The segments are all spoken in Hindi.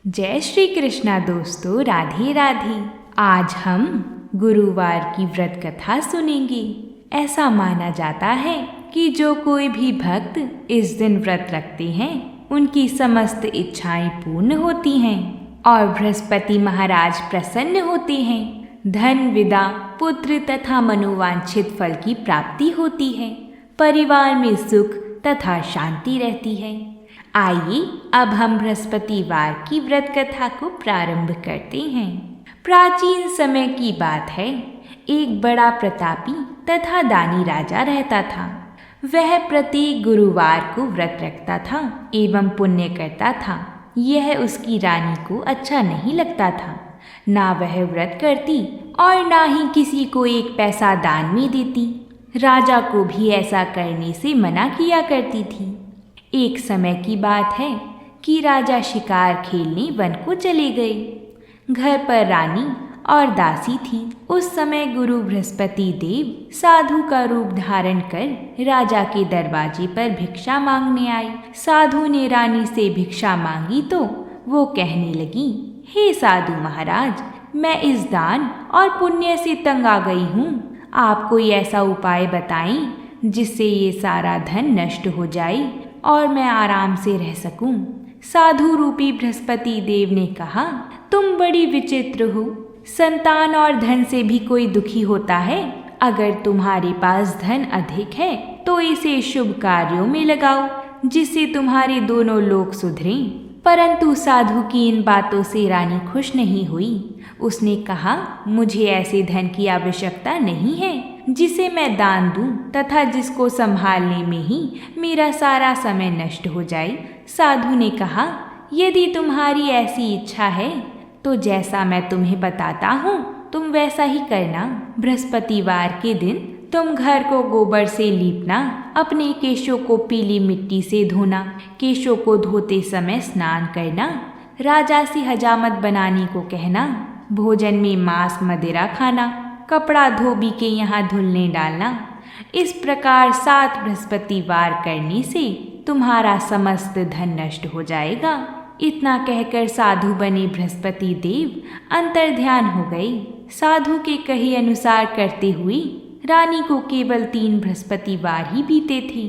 जय श्री कृष्णा दोस्तों, राधे राधे। आज हम गुरुवार की व्रत कथा सुनेंगे। ऐसा माना जाता है कि जो कोई भी भक्त इस दिन व्रत रखते हैं उनकी समस्त इच्छाएं पूर्ण होती हैं और बृहस्पति महाराज प्रसन्न होते हैं। धन, विदा, पुत्र तथा मनोवांछित फल की प्राप्ति होती है। परिवार में सुख तथा शांति रहती है। आइए अब हम बृहस्पतिवार की व्रत कथा को प्रारंभ करते हैं। प्राचीन समय की बात है। एक बड़ा प्रतापी तथा दानी राजा रहता था। वह प्रत्येक गुरुवार को व्रत रखता था एवं पुण्य करता था। यह उसकी रानी को अच्छा नहीं लगता था। ना वह व्रत करती और ना ही किसी को एक पैसा दान में देती। राजा को भी ऐसा करने से मना किया करती थी। एक समय की बात है कि राजा शिकार खेलने वन को चले गए। घर पर रानी और दासी थी। उस समय गुरु बृहस्पति देव साधु का रूप धारण कर राजा के दरवाजे पर भिक्षा मांगने आए। साधु ने रानी से भिक्षा मांगी तो वो कहने लगी, हे साधु महाराज, मैं इस दान और पुण्य से तंग आ गई हूँ। आप कोई ऐसा उपाय बताएं जिससे ये सारा धन नष्ट हो जाए और मैं आराम से रह सकूं। साधु रूपी बृहस्पति देव ने कहा, तुम बड़ी विचित्र हो। संतान और धन से भी कोई दुखी होता है। अगर तुम्हारे पास धन अधिक है तो इसे शुभ कार्यों में लगाओ जिससे तुम्हारे दोनों लोग सुधरें। परंतु साधु की इन बातों से रानी खुश नहीं हुई। उसने कहा, मुझे ऐसे धन की आवश्यकता नहीं है जिसे मैं दान दूं तथा जिसको संभालने में ही मेरा सारा समय नष्ट हो जाए। साधु ने कहा, यदि तुम्हारी ऐसी इच्छा है तो जैसा मैं तुम्हें बताता हूँ तुम वैसा ही करना। बृहस्पतिवार के दिन तुम घर को गोबर से लीपना, अपने केशों को पीली मिट्टी से धोना, केशों को धोते समय स्नान करना, राजा से हजामत बनाने को कहना, भोजन में मांस मदिरा खाना, कपड़ा धोबी के यहाँ धुलने डालना। इस प्रकार 7 बृहस्पतिवार करने से तुम्हारा समस्त धन नष्ट हो जाएगा। इतना कहकर साधु बने बृहस्पति देव अंतर्ध्यान हो गए। साधु के कहे अनुसार करते हुए रानी को केवल 3 बृहस्पतिवार ही बीते थे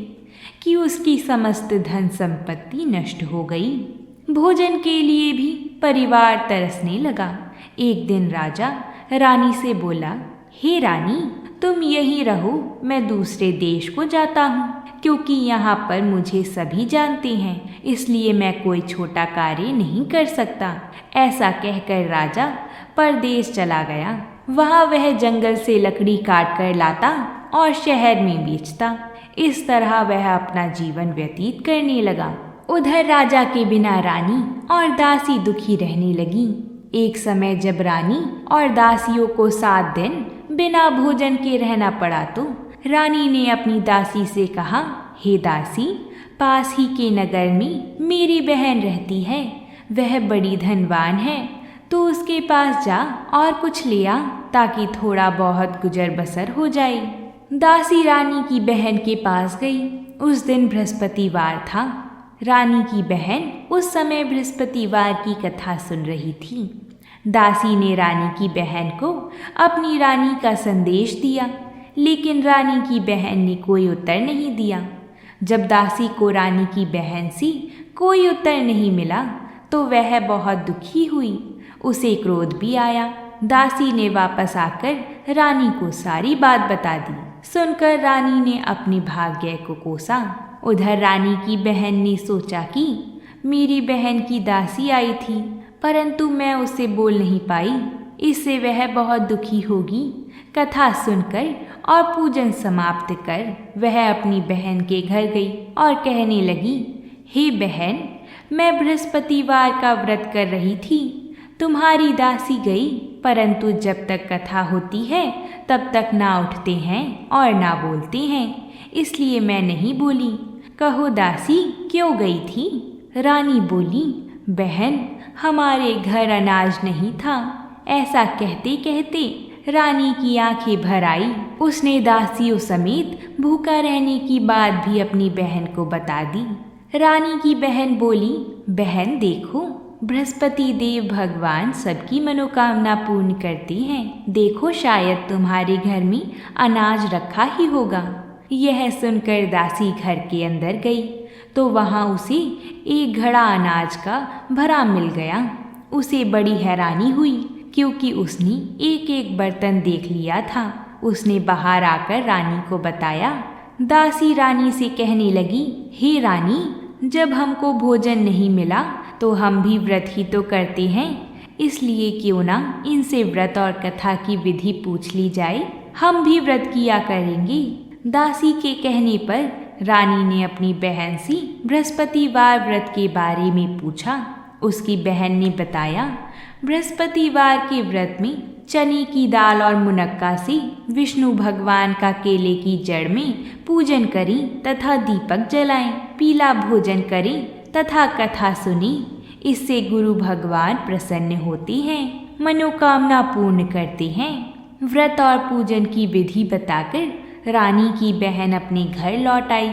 कि उसकी समस्त धन संपत्ति नष्ट हो गई। भोजन के लिए भी परिवार तरसने लगा। एक दिन राजा रानी से बोला, हे रानी, तुम यहीं रहो, मैं दूसरे देश को जाता हूँ क्योंकि यहाँ पर मुझे सभी जानते हैं, इसलिए मैं कोई छोटा कार्य नहीं कर सकता। ऐसा कहकर राजा परदेश चला गया। वहाँ वह जंगल से लकड़ी काट कर लाता और शहर में बेचता। इस तरह वह अपना जीवन व्यतीत करने लगा। उधर राजा के बिना रानी और दासी दुखी रहने लगी। एक समय जब रानी और दासियों को 7 दिन बिना भोजन के रहना पड़ा तो रानी ने अपनी दासी से कहा, हे दासी, पास ही के नगर में मेरी बहन रहती है। वह बड़ी धनवान है, तो उसके पास जा और कुछ ले आ ताकि थोड़ा बहुत गुजर बसर हो जाए। दासी रानी की बहन के पास गई। उस दिन बृहस्पतिवार था। रानी की बहन उस समय बृहस्पतिवार की कथा सुन रही थी। दासी ने रानी की बहन को अपनी रानी का संदेश दिया, लेकिन रानी की बहन ने कोई उत्तर नहीं दिया। जब दासी को रानी की बहन से कोई उत्तर नहीं मिला तो वह बहुत दुखी हुई। उसे क्रोध भी आया। दासी ने वापस आकर रानी को सारी बात बता दी। सुनकर रानी ने अपने भाग्य को कोसा। उधर रानी की बहन ने सोचा कि मेरी बहन की दासी आई थी परंतु मैं उसे बोल नहीं पाई, इससे वह बहुत दुखी होगी। कथा सुनकर और पूजन समाप्त कर वह अपनी बहन के घर गई और कहने लगी, हे बहन, मैं बृहस्पतिवार का व्रत कर रही थी। तुम्हारी दासी गई, परंतु जब तक कथा होती है तब तक ना उठते हैं और ना बोलते हैं, इसलिए मैं नहीं बोली। कहो दासी, क्यों गई थी? रानी बोली, बहन, हमारे घर अनाज नहीं था। ऐसा कहते कहते रानी की आंखें भर आई। उसने दासियों समेत भूखा रहने की बात भी अपनी बहन को बता दी। रानी की बहन बोली, बहन देखो, बृहस्पति देव भगवान सबकी मनोकामना पूर्ण करती हैं। देखो शायद तुम्हारे घर में अनाज रखा ही होगा। यह सुनकर दासी घर के अंदर गई तो वहाँ उसे एक घड़ा अनाज का भरा मिल गया। उसे बड़ी हैरानी हुई क्योंकि उसने एक एक बर्तन देख लिया था। उसने बाहर आकर रानी को बताया। दासी रानी से कहने लगी, हे रानी, जब हमको भोजन नहीं मिला तो हम भी व्रत ही तो करते हैं, इसलिए क्यों ना इनसे व्रत और कथा की विधि पूछ ली जाए, हम भी व्रत किया करेंगे। दासी के कहने पर रानी ने अपनी बहन से बृहस्पतिवार व्रत के बारे में पूछा। उसकी बहन ने बताया, बृहस्पतिवार के व्रत में चने की दाल और मुनक्का से विष्णु भगवान का केले की जड़ में पूजन करें तथा दीपक जलाएं, पीला भोजन करें तथा कथा सुनें। इससे गुरु भगवान प्रसन्न होते हैं, मनोकामना पूर्ण करते हैं। व्रत और पूजन की विधि बताकर रानी की बहन अपने घर लौट आई।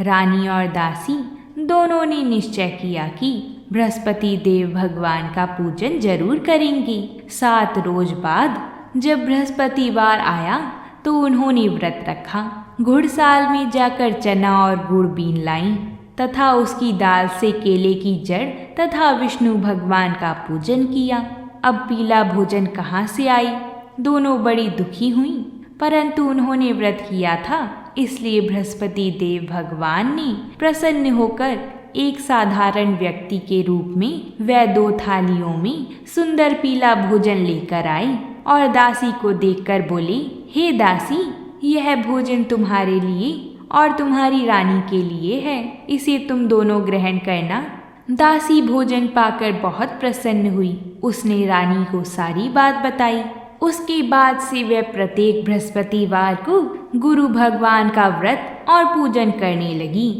रानी और दासी दोनों ने निश्चय किया कि बृहस्पति देव भगवान का पूजन जरूर करेंगे। 7 रोज बाद जब बृहस्पतिवार आया तो उन्होंने व्रत रखा। घुड़साल में जाकर चना और गुड़ बीन लाई तथा उसकी दाल से केले की जड़ तथा विष्णु भगवान का पूजन किया। अब पीला भोजन कहाँ से आई? दोनों बड़ी दुखी हुईं, परंतु उन्होंने व्रत किया था, इसलिए बृहस्पति देव भगवान ने प्रसन्न होकर एक साधारण व्यक्ति के रूप में वह 2 थालियों में सुंदर पीला भोजन लेकर आई और दासी को देखकर बोली, हे दासी, यह भोजन तुम्हारे लिए और तुम्हारी रानी के लिए है, इसे तुम दोनों ग्रहण करना। दासी भोजन पाकर बहुत प्रसन्न हुई। उसने रानी को सारी बात बताई। उसके बाद से वह प्रत्येक बृहस्पतिवार को गुरु भगवान का व्रत और पूजन करने लगी।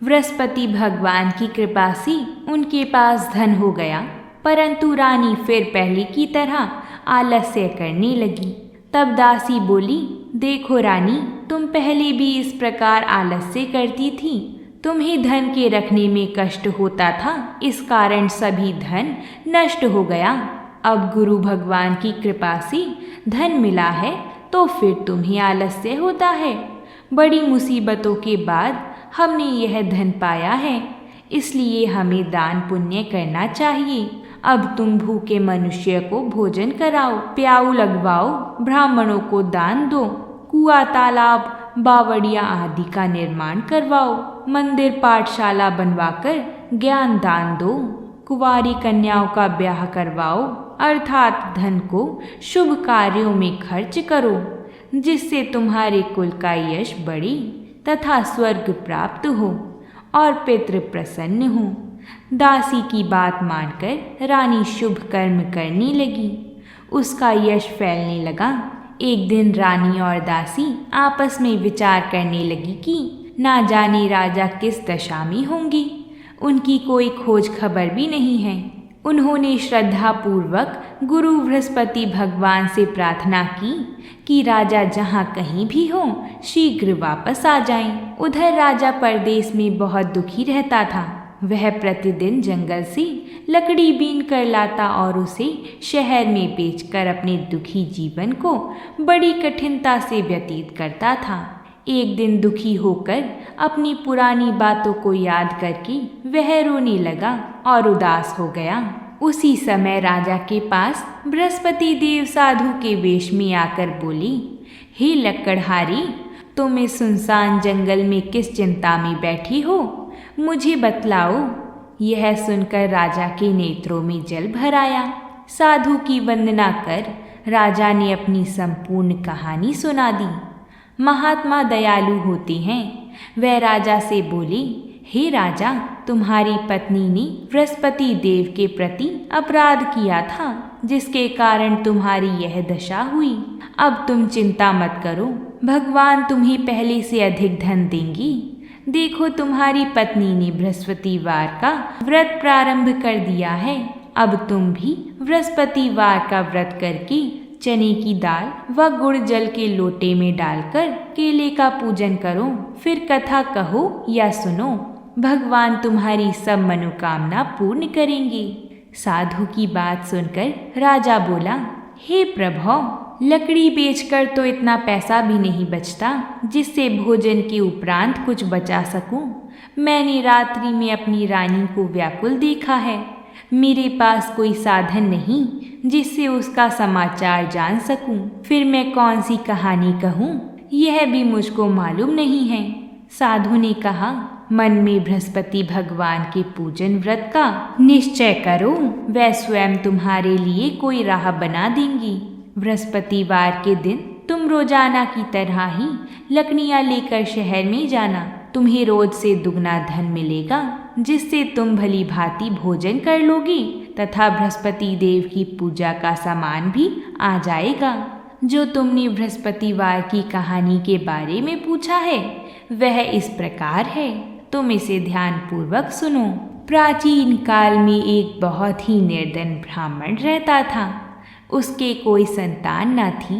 बृहस्पति भगवान की कृपा से उनके पास धन हो गया, परंतु रानी फिर पहले की तरह आलस्य करने लगी। तब दासी बोली, देखो रानी, तुम पहले भी इस प्रकार आलस्य करती थी। तुम्हें धन के रखने में कष्ट होता था, इस कारण सभी धन नष्ट हो गया। अब गुरु भगवान की कृपा से धन मिला है तो फिर तुम्हें आलस्य होता है। बड़ी मुसीबतों के बाद हमने यह धन पाया है, इसलिए हमें दान पुण्य करना चाहिए। अब तुम भूखे मनुष्य को भोजन कराओ, प्याऊ लगवाओ, ब्राह्मणों को दान दो, कुआं तालाब बावड़िया आदि का निर्माण करवाओ, मंदिर पाठशाला बनवाकर ज्ञान दान दो, कुंवारी कन्याओं का ब्याह करवाओ, अर्थात धन को शुभ कार्यों में खर्च करो, जिससे तुम्हारे कुल का यश बढ़े तथा स्वर्ग प्राप्त हो और पितृ प्रसन्न हो। दासी की बात मानकर रानी शुभ कर्म करने लगी। उसका यश फैलने लगा। एक दिन रानी और दासी आपस में विचार करने लगी कि ना जाने राजा किस दशा में होंगे। उनकी कोई खोज खबर भी नहीं है। उन्होंने श्रद्धा पूर्वक गुरु बृहस्पति भगवान से प्रार्थना की कि राजा जहाँ कहीं भी हो शीघ्र वापस आ जाएं। उधर राजा परदेश में बहुत दुखी रहता था। वह प्रतिदिन जंगल से लकड़ी बीन कर लाता और उसे शहर में बेचकर अपने दुखी जीवन को बड़ी कठिनता से व्यतीत करता था। एक दिन दुखी होकर अपनी पुरानी बातों को याद करके वह रोने लगा और उदास हो गया। उसी समय राजा के पास बृहस्पति देव साधु के वेश में आकर बोली, हे लकड़हारी, तुम इस सुनसान जंगल में किस चिंता में बैठी हो, मुझे बतलाओ। यह सुनकर राजा के नेत्रों में जल भर आया। साधु की वंदना कर राजा ने अपनी संपूर्ण कहानी सुना दी। महात्मा दयालु होते हैं। वह राजा से बोली, हे राजा, तुम्हारी पत्नी ने बृहस्पति देव के प्रति अपराध किया था, जिसके कारण तुम्हारी यह दशा हुई। अब तुम चिंता मत करो, भगवान तुम्हें पहले से अधिक धन देंगी। देखो, तुम्हारी पत्नी ने बृहस्पतिवार का व्रत प्रारंभ कर दिया है। अब तुम भी बृहस्पतिवार का व्रत करके चने की दाल व गुड़ जल के लोटे में डालकर केले का पूजन करो, फिर कथा कहो या सुनो। भगवान तुम्हारी सब मनोकामना पूर्ण करेंगे। साधु की बात सुनकर राजा बोला, हे प्रभु, लकड़ी बेचकर तो इतना पैसा भी नहीं बचता जिससे भोजन के उपरांत कुछ बचा सकूं। मैंने रात्रि में अपनी रानी को व्याकुल देखा है। मेरे पास कोई साधन नहीं जिससे उसका समाचार जान सकूं। फिर मैं कौन सी कहानी कहूं, यह भी मुझको मालूम नहीं है। साधु ने कहा, मन में बृहस्पति भगवान के पूजन व्रत का निश्चय करो, वह स्वयं तुम्हारे लिए कोई राह बना देंगी। बृहस्पतिवार के दिन तुम रोजाना की तरह ही लकड़ियाँ लेकर शहर में जाना। तुम्हें रोज से दुगना धन मिलेगा जिससे तुम भली भांति भोजन कर लोगी तथा बृहस्पति देव की पूजा का सामान भी आ जाएगा। जो तुमने बृहस्पतिवार की कहानी के बारे में पूछा है वह इस प्रकार है, तुम इसे ध्यानपूर्वक सुनो। प्राचीन काल में एक बहुत ही निर्धन ब्राह्मण रहता था। उसके कोई संतान न थी।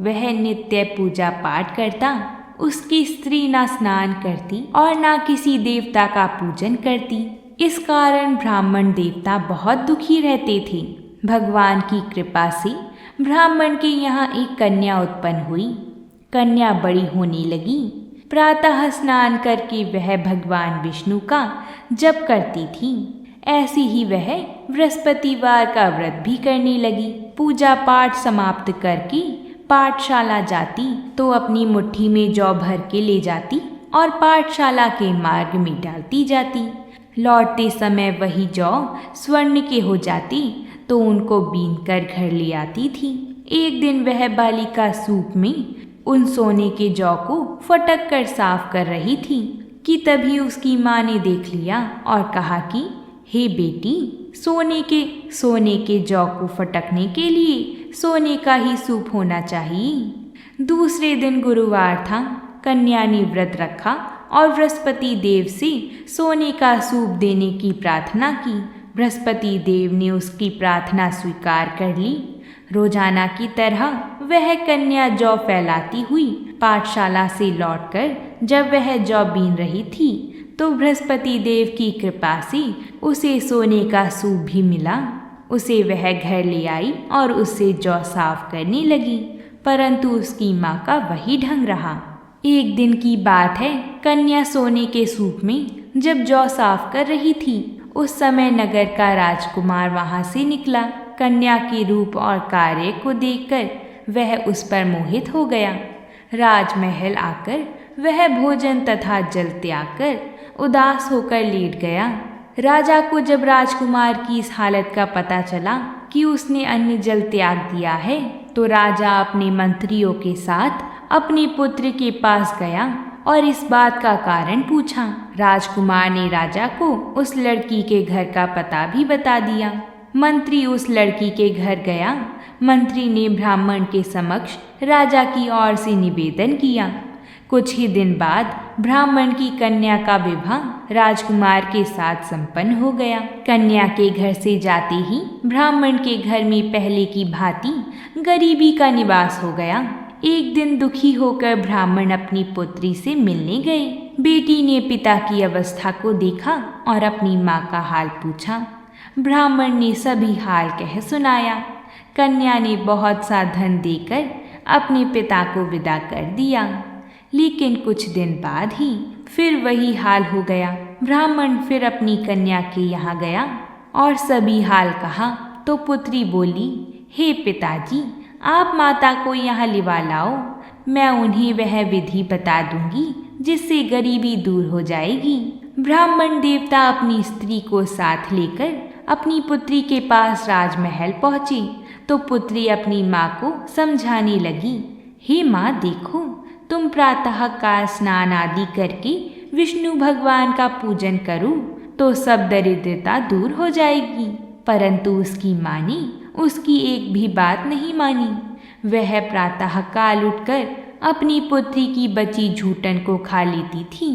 वह नित्य पूजा पाठ करता। उसकी स्त्री ना स्नान करती और ना किसी देवता का पूजन करती। इस कारण ब्राह्मण देवता बहुत दुखी रहते थे। भगवान की कृपा से ब्राह्मण के यहाँ एक कन्या उत्पन्न हुई। कन्या बड़ी होने लगी। प्रातः स्नान करके वह भगवान विष्णु का जप करती थी। ऐसी ही वह बृहस्पतिवार का व्रत भी करने लगी। पूजा पाठ समाप्त करके पाठशाला जाती तो अपनी मुट्ठी में जौ भर के ले जाती और पाठशाला के मार्ग में डालती जाती। लौटते समय वही जौ स्वर्ण के हो जाती तो उनको बीन कर घर ले आती थी। एक दिन वह बालिका सूप में उन सोने के जौ को फटक कर साफ कर रही थी कि तभी उसकी माँ ने देख लिया और कहा कि हे बेटी, सोने के जौ को फटकने के लिए सोने का ही सूप होना चाहिए। दूसरे दिन गुरुवार था। कन्या ने व्रत रखा और बृहस्पति देव से सोने का सूप देने की प्रार्थना की। बृहस्पति देव ने उसकी प्रार्थना स्वीकार कर ली। रोजाना की तरह वह कन्या जौ फैलाती हुई पाठशाला से लौटकर जब वह जौ बीन रही थी तो बृहस्पति देव की कृपा से उसे सोने का सूप भी मिला। उसे वह घर ले आई और उससे जौ साफ करने लगी, परंतु उसकी माँ का वही ढंग रहा। एक दिन की बात है, कन्या सोने के सूप में जब जौ साफ कर रही थी उस समय नगर का राजकुमार वहां से निकला। कन्या के रूप और कार्य को देखकर वह उस पर मोहित हो गया। राजमहल आकर वह भोजन तथा जल त्याग कर उदास होकर लेट गया। राजा को जब राजकुमार की इस हालत का पता चला कि उसने अन्न जल त्याग दिया है तो राजा अपने मंत्रियों के साथ अपने पुत्र के पास गया और इस बात का कारण पूछा। राजकुमार ने राजा को उस लड़की के घर का पता भी बता दिया। मंत्री उस लड़की के घर गया। मंत्री ने ब्राह्मण के समक्ष राजा की ओर से निवेदन किया। कुछ ही दिन बाद ब्राह्मण की कन्या का विवाह राजकुमार के साथ संपन्न हो गया। कन्या के घर से जाते ही ब्राह्मण के घर में पहले की भांति गरीबी का निवास हो गया। एक दिन दुखी होकर ब्राह्मण अपनी पुत्री से मिलने गए। बेटी ने पिता की अवस्था को देखा और अपनी माँ का हाल पूछा। ब्राह्मण ने सभी हाल कह सुनाया। कन्या ने बहुत सा धन देकर अपने पिता को विदा कर दिया। लेकिन कुछ दिन बाद ही फिर वही हाल हो गया। ब्राह्मण फिर अपनी कन्या के यहाँ गया और सभी हाल कहा तो पुत्री बोली, हे पिताजी, आप माता को यहाँ लिवा लाओ। मैं उन्हें वह विधि बता दूंगी जिससे गरीबी दूर हो जाएगी। ब्राह्मण देवता अपनी स्त्री को साथ लेकर अपनी पुत्री के पास राजमहल पहुँची तो पुत्री अपनी माँ को समझाने लगी, हे माँ, देखो, तुम प्रातः काल स्नान आदि करके विष्णु भगवान का पूजन करो तो सब दरिद्रता दूर हो जाएगी। परंतु उसकी माँ ने उसकी एक भी बात नहीं मानी। वह प्रातः काल उठकर अपनी पुत्री की बची झूठन को खा लेती थी।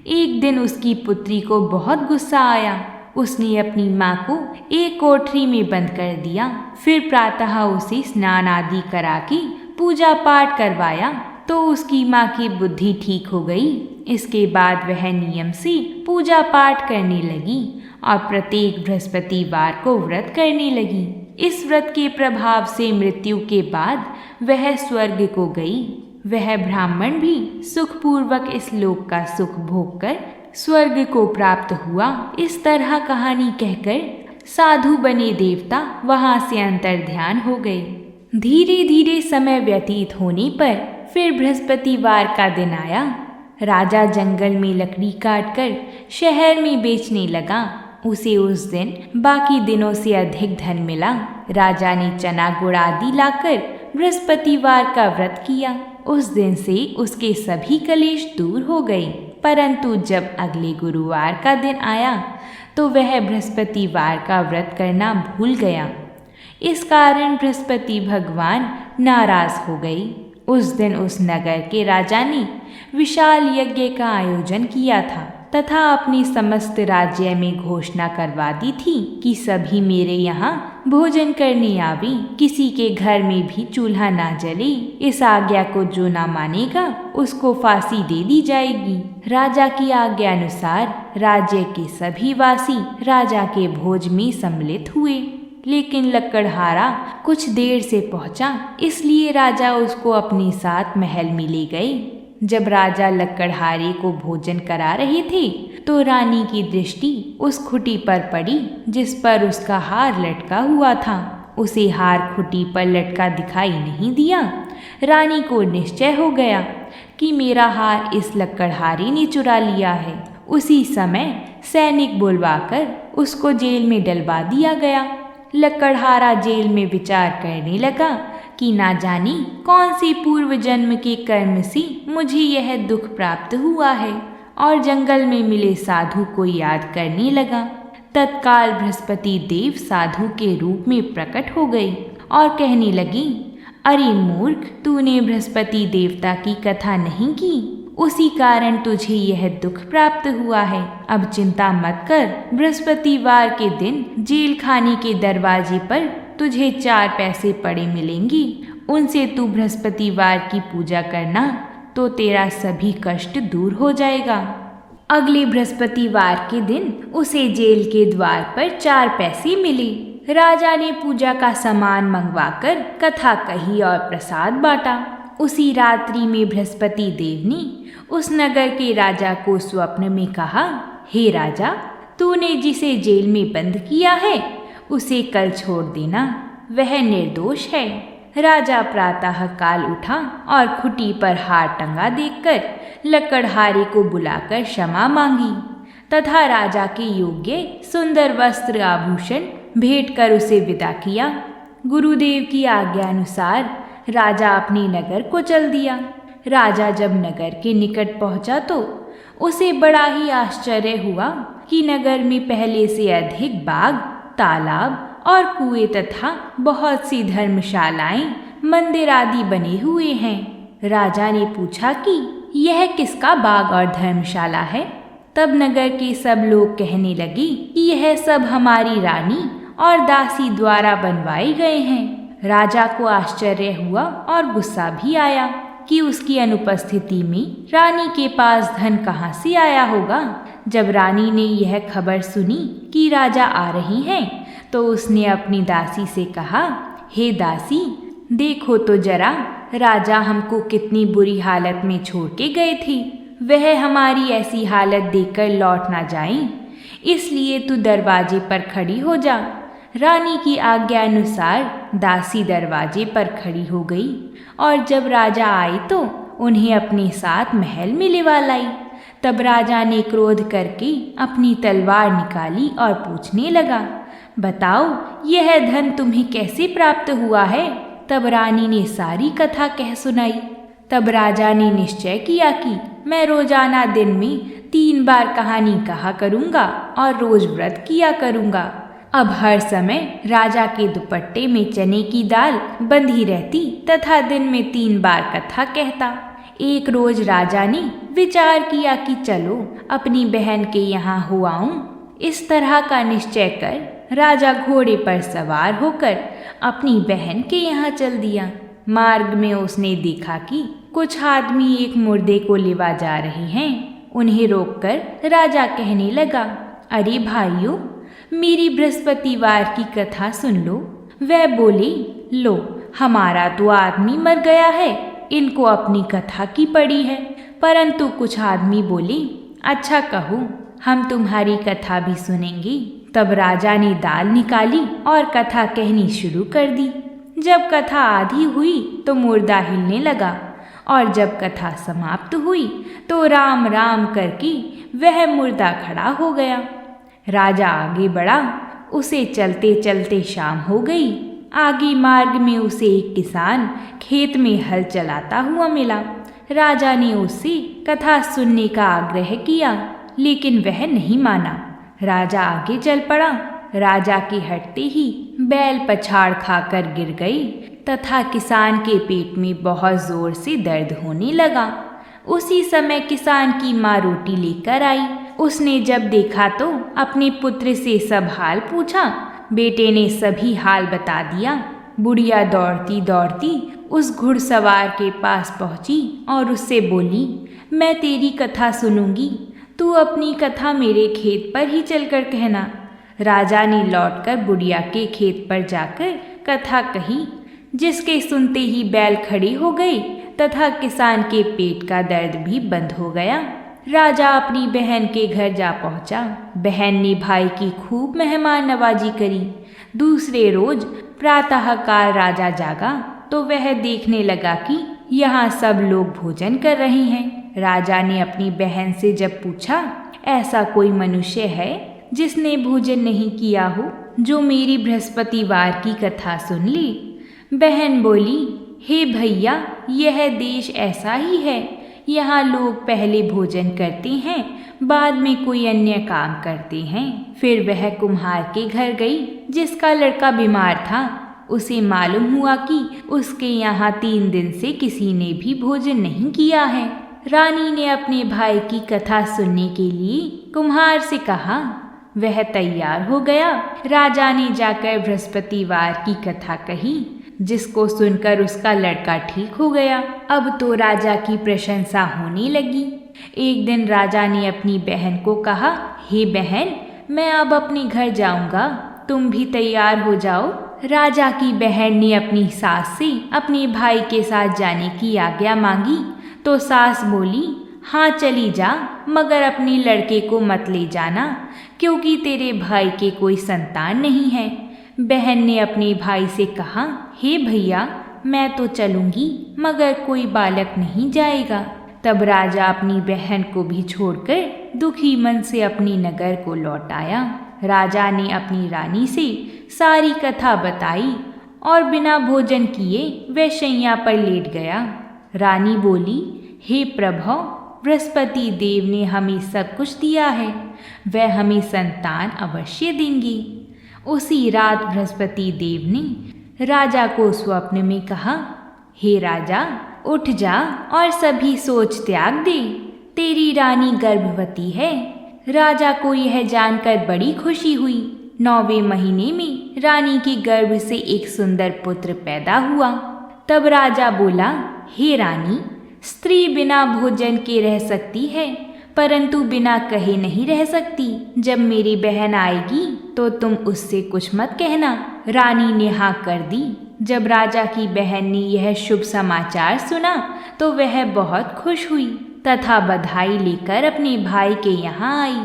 एक दिन उसकी पुत्री को बहुत गुस्सा आया। उसने अपनी माँ को एक कोठरी में बंद कर दिया। फिर प्रातः उसे स्नान आदि करा के पूजा पाठ करवाया तो उसकी माँ की बुद्धि ठीक हो गई। इसके बाद वह नियम से पूजा पाठ करने लगी और प्रत्येक बृहस्पतिवार को व्रत करने लगी। इस व्रत के प्रभाव से मृत्यु के बाद वह स्वर्ग को गई। वह ब्राह्मण भी सुखपूर्वक इस लोक का सुख भोग कर स्वर्ग को प्राप्त हुआ। इस तरह कहानी कहकर साधु बने देवता वहां से अंतर्ध्यान हो गए। धीरे धीरे समय व्यतीत होने पर फिर बृहस्पतिवार का दिन आया। राजा जंगल में लकड़ी काटकर शहर में बेचने लगा। उसे उस दिन बाकी दिनों से अधिक धन मिला। राजा ने चना गुड़ आदि लाकर बृहस्पतिवार का व्रत किया। उस दिन से उसके सभी कलेश दूर हो गए। परंतु जब अगले गुरुवार का दिन आया तो वह बृहस्पतिवार का व्रत करना भूल गया। इस कारण बृहस्पति भगवान नाराज हो गए। उस दिन उस नगर के राजा ने विशाल यज्ञ का आयोजन किया था तथा अपने समस्त राज्य में घोषणा करवा दी थी कि सभी मेरे यहाँ भोजन करने आवे, किसी के घर में भी चूल्हा ना जले। इस आज्ञा को जो ना मानेगा उसको फांसी दे दी जाएगी। राजा की आज्ञा अनुसार राज्य के सभी वासी राजा के भोज में सम्मिलित हुए। लेकिन लकड़हारा कुछ देर से पहुंचा, इसलिए राजा उसको अपने साथ महल में ले गए। जब राजा लकड़हारे को भोजन करा रहे थे तो रानी की दृष्टि उस खुटी पर पड़ी जिस पर उसका हार लटका हुआ था। उसे हार खुटी पर लटका दिखाई नहीं दिया। रानी को निश्चय हो गया कि मेरा हार इस लकड़हारे ने चुरा लिया है। उसी समय सैनिक बुलवाकर उसको जेल में डलवा दिया गया। लकड़हारा जेल में विचार करने लगा कि ना जाने कौन सी पूर्व जन्म के कर्म से मुझे यह दुख प्राप्त हुआ है, और जंगल में मिले साधु को याद करने लगा। तत्काल बृहस्पति देव साधु के रूप में प्रकट हो गए और कहने लगी, अरे मूर्ख, तूने बृहस्पति देवता की कथा नहीं की, उसी कारण तुझे यह दुख प्राप्त हुआ है। अब चिंता मत कर, बृहस्पतिवार के दिन जेल खाने के दरवाजे पर तुझे 4 पैसे पड़े मिलेंगे। उनसे तू बृहस्पतिवार की पूजा करना तो तेरा सभी कष्ट दूर हो जाएगा। अगले बृहस्पतिवार के दिन उसे जेल के द्वार पर 4 पैसे मिले। राजा ने पूजा का सामान मंगवाकर कथा कही और प्रसाद बांटा। उसी रात्रि में बृहस्पति देव ने उस नगर के राजा को स्वप्न में कहा, हे राजा, तूने जिसे जेल में बंद किया है उसे कल छोड़ देना, वह निर्दोष है। राजा प्रातः काल उठा और खुटी पर हार टंगा देखकर लकड़हारे को बुलाकर क्षमा मांगी तथा राजा के योग्य सुंदर वस्त्र आभूषण भेंट कर उसे विदा किया। गुरुदेव की आज्ञा अनुसार राजा अपने नगर को चल दिया। राजा जब नगर के निकट पहुंचा तो उसे बड़ा ही आश्चर्य हुआ कि नगर में पहले से अधिक बाग, तालाब और कुएं तथा बहुत सी धर्मशालाएं, मंदिर आदि बने हुए हैं। राजा ने पूछा कि यह किसका बाग और धर्मशाला है? तब नगर के सब लोग कहने लगे कि यह सब हमारी रानी और दासी द्वारा बनवाए गए हैं। राजा को आश्चर्य हुआ और गुस्सा भी आया कि उसकी अनुपस्थिति में रानी के पास धन कहाँ से आया होगा। जब रानी ने यह खबर सुनी कि राजा आ रही हैं, तो उसने अपनी दासी से कहा, हे दासी, देखो तो जरा, राजा हमको कितनी बुरी हालत में छोड़ के गए थे। वह हमारी ऐसी हालत देखकर लौट ना जाएं, इसलिए तू दरवाजे पर खड़ी हो जा। रानी की आज्ञा अनुसार दासी दरवाजे पर खड़ी हो गई और जब राजा आए तो उन्हें अपने साथ महल में लिवा लाई। तब राजा ने क्रोध करके अपनी तलवार निकाली और पूछने लगा, बताओ यह धन तुम्हें कैसे प्राप्त हुआ है? तब रानी ने सारी कथा कह सुनाई। तब राजा ने निश्चय किया कि मैं रोजाना दिन में 3 बार कहानी कहा करूँगा और रोज व्रत किया करूँगा। अब हर समय राजा के दुपट्टे में चने की दाल बंधी रहती तथा दिन में 3 बार कथा कहता। एक रोज राजा ने विचार किया कि चलो अपनी बहन के यहाँ हो आऊं। इस तरह का निश्चय कर राजा घोड़े पर सवार होकर अपनी बहन के यहाँ चल दिया। मार्ग में उसने देखा कि कुछ आदमी एक मुर्दे को लिवा जा रहे हैं। उन्हें रोककर राजा कहने लगा, अरे भाइयों, मेरी बृहस्पतिवार की कथा सुन लो। वह बोली, लो, हमारा तो आदमी मर गया है, इनको अपनी कथा की पड़ी है। परंतु कुछ आदमी बोले, अच्छा कहो, हम तुम्हारी कथा भी सुनेंगे। तब राजा ने दाल निकाली और कथा कहनी शुरू कर दी। जब कथा आधी हुई तो मुर्दा हिलने लगा, और जब कथा समाप्त हुई तो राम राम करके वह मुर्दा खड़ा हो गया। राजा आगे बढ़ा, उसे चलते चलते शाम हो गई। आगे मार्ग में उसे एक किसान खेत में हल चलाता हुआ मिला। राजा ने उससे कथा सुनने का आग्रह किया, लेकिन वह नहीं माना। राजा आगे चल पड़ा। राजा के हटते ही बैल पछाड़ खाकर गिर गई तथा किसान के पेट में बहुत जोर से दर्द होने लगा। उसी समय किसान की माँ रोटी लेकर आई। उसने जब देखा तो अपने पुत्र से सब हाल पूछा। बेटे ने सभी हाल बता दिया। बुढ़िया दौड़ती दौड़ती उस घुड़सवार के पास पहुंची और उससे बोली, मैं तेरी कथा सुनूंगी, तू अपनी कथा मेरे खेत पर ही चलकर कहना। राजा ने लौटकर बुढ़िया के खेत पर जाकर कथा कही, जिसके सुनते ही बैल खड़ी हो गई तथा किसान के पेट का दर्द भी बंद हो गया। राजा अपनी बहन के घर जा पहुंचा। बहन ने भाई की खूब मेहमान नवाजी करी। दूसरे रोज प्रातःकाल राजा जागा तो वह देखने लगा कि यहाँ सब लोग भोजन कर रहे हैं। राजा ने अपनी बहन से जब पूछा, ऐसा कोई मनुष्य है जिसने भोजन नहीं किया हो, जो मेरी बृहस्पतिवार की कथा सुन ले? बहन बोली, हे भैया, यह देश ऐसा ही है। यहाँ लोग पहले भोजन करते हैं, बाद में कोई अन्य काम करते हैं। फिर वह कुम्हार के घर गई जिसका लड़का बीमार था। उसे मालूम हुआ कि उसके यहाँ 3 दिन से किसी ने भी भोजन नहीं किया है। रानी ने अपने भाई की कथा सुनने के लिए कुम्हार से कहा। वह तैयार हो गया। राजा ने जाकर बृहस्पतिवार की कथा कही, जिसको सुनकर उसका लड़का ठीक हो गया। अब तो राजा की प्रशंसा होने लगी। एक दिन राजा ने अपनी बहन को कहा, हे बहन, मैं अब अपने घर जाऊंगा, तुम भी तैयार हो जाओ। राजा की बहन ने अपनी सास से अपने भाई के साथ जाने की आज्ञा मांगी तो सास बोली, हाँ चली जा, मगर अपने लड़के को मत ले जाना, क्योंकि तेरे भाई के कोई संतान नहीं है। बहन ने अपने भाई से कहा, हे भैया, मैं तो चलूंगी, मगर कोई बालक नहीं जाएगा। तब राजा अपनी बहन को भी छोड़कर दुखी मन से अपनी नगर को लौट आया। राजा ने अपनी रानी से सारी कथा बताई और बिना भोजन किए वह शैया पर लेट गया। रानी बोली, हे प्रभु, बृहस्पति देव ने हमें सब कुछ दिया है, वह हमें संतान अवश्य देंगे। उसी रात बृहस्पति देव ने राजा को स्वप्न में कहा, हे राजा, उठ जा और सभी सोच त्याग दे, तेरी रानी गर्भवती है। राजा को यह जानकर बड़ी खुशी हुई। 9वें महीने में रानी के गर्भ से एक सुंदर पुत्र पैदा हुआ। तब राजा बोला, हे रानी, स्त्री बिना भोजन के रह सकती है, परंतु बिना कहे नहीं रह सकती। जब मेरी बहन आएगी तो तुम उससे कुछ मत कहना। रानी ने हाँ कर दी। जब राजा की बहन ने यह शुभ समाचार सुना तो वह बहुत खुश हुई तथा बधाई लेकर अपने भाई के यहाँ आई।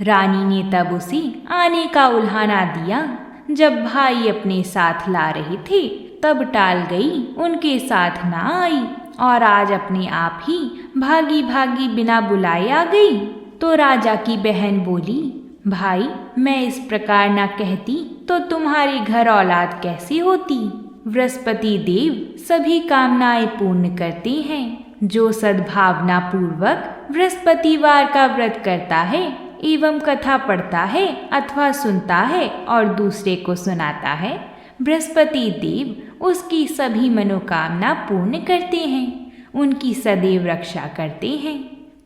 रानी ने तब उसे आने का उल्हाना दिया। जब भाई अपने साथ ला रहे थे तब टाल गई, उनके साथ ना आई और आज अपने आप ही भागी भागी बिना बुलाए आ गई। तो राजा की बहन बोली, भाई, मैं इस प्रकार ना कहती तो तुम्हारे घर औलाद कैसे होती? बृहस्पति देव सभी कामनाएं पूर्ण करते हैं। जो सद्भावना पूर्वक बृहस्पतिवार का व्रत करता है एवं कथा पढ़ता है अथवा सुनता है और दूसरे को सुनाता है, बृहस्पति देव उसकी सभी मनोकामना पूर्ण करते हैं, उनकी सदैव रक्षा करते हैं।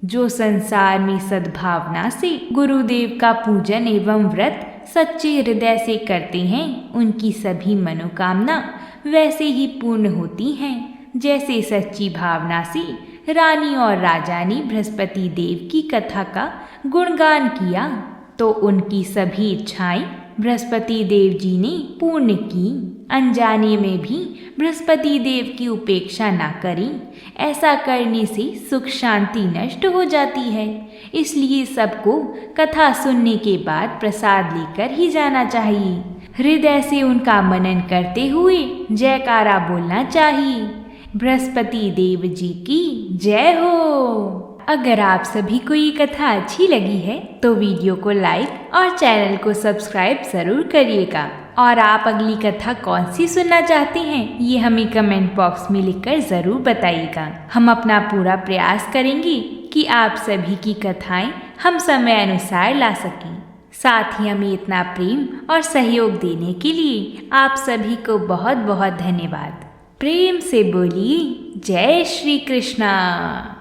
जो संसार में सद्भावना से गुरुदेव का पूजन एवं व्रत सच्चे हृदय से करते हैं, उनकी सभी मनोकामना वैसे ही पूर्ण होती हैं जैसे सच्ची भावना से रानी और राजा ने बृहस्पति देव की कथा का गुणगान किया। तो उनकी सभी इच्छाएं बृहस्पति देव जी ने पूर्ण की। अनजाने में भी बृहस्पति देव की उपेक्षा ना करें। ऐसा करने से सुख शांति नष्ट हो जाती है। इसलिए सबको कथा सुनने के बाद प्रसाद लेकर ही जाना चाहिए। हृदय से उनका मनन करते हुए जयकारा बोलना चाहिए। बृहस्पति देव जी की जय हो। अगर आप सभी को ये कथा अच्छी लगी है तो वीडियो को लाइक और चैनल को सब्सक्राइब जरूर करिएगा। और आप अगली कथा कौन सी सुनना चाहते हैं ये हमें कमेंट बॉक्स में लिखकर ज़रूर बताइएगा। हम अपना पूरा प्रयास करेंगे कि आप सभी की कथाएं हम समय अनुसार ला सकें। साथ ही हमें इतना प्रेम और सहयोग देने के लिए आप सभी को बहुत बहुत धन्यवाद। प्रेम से बोलिए जय श्री कृष्णा।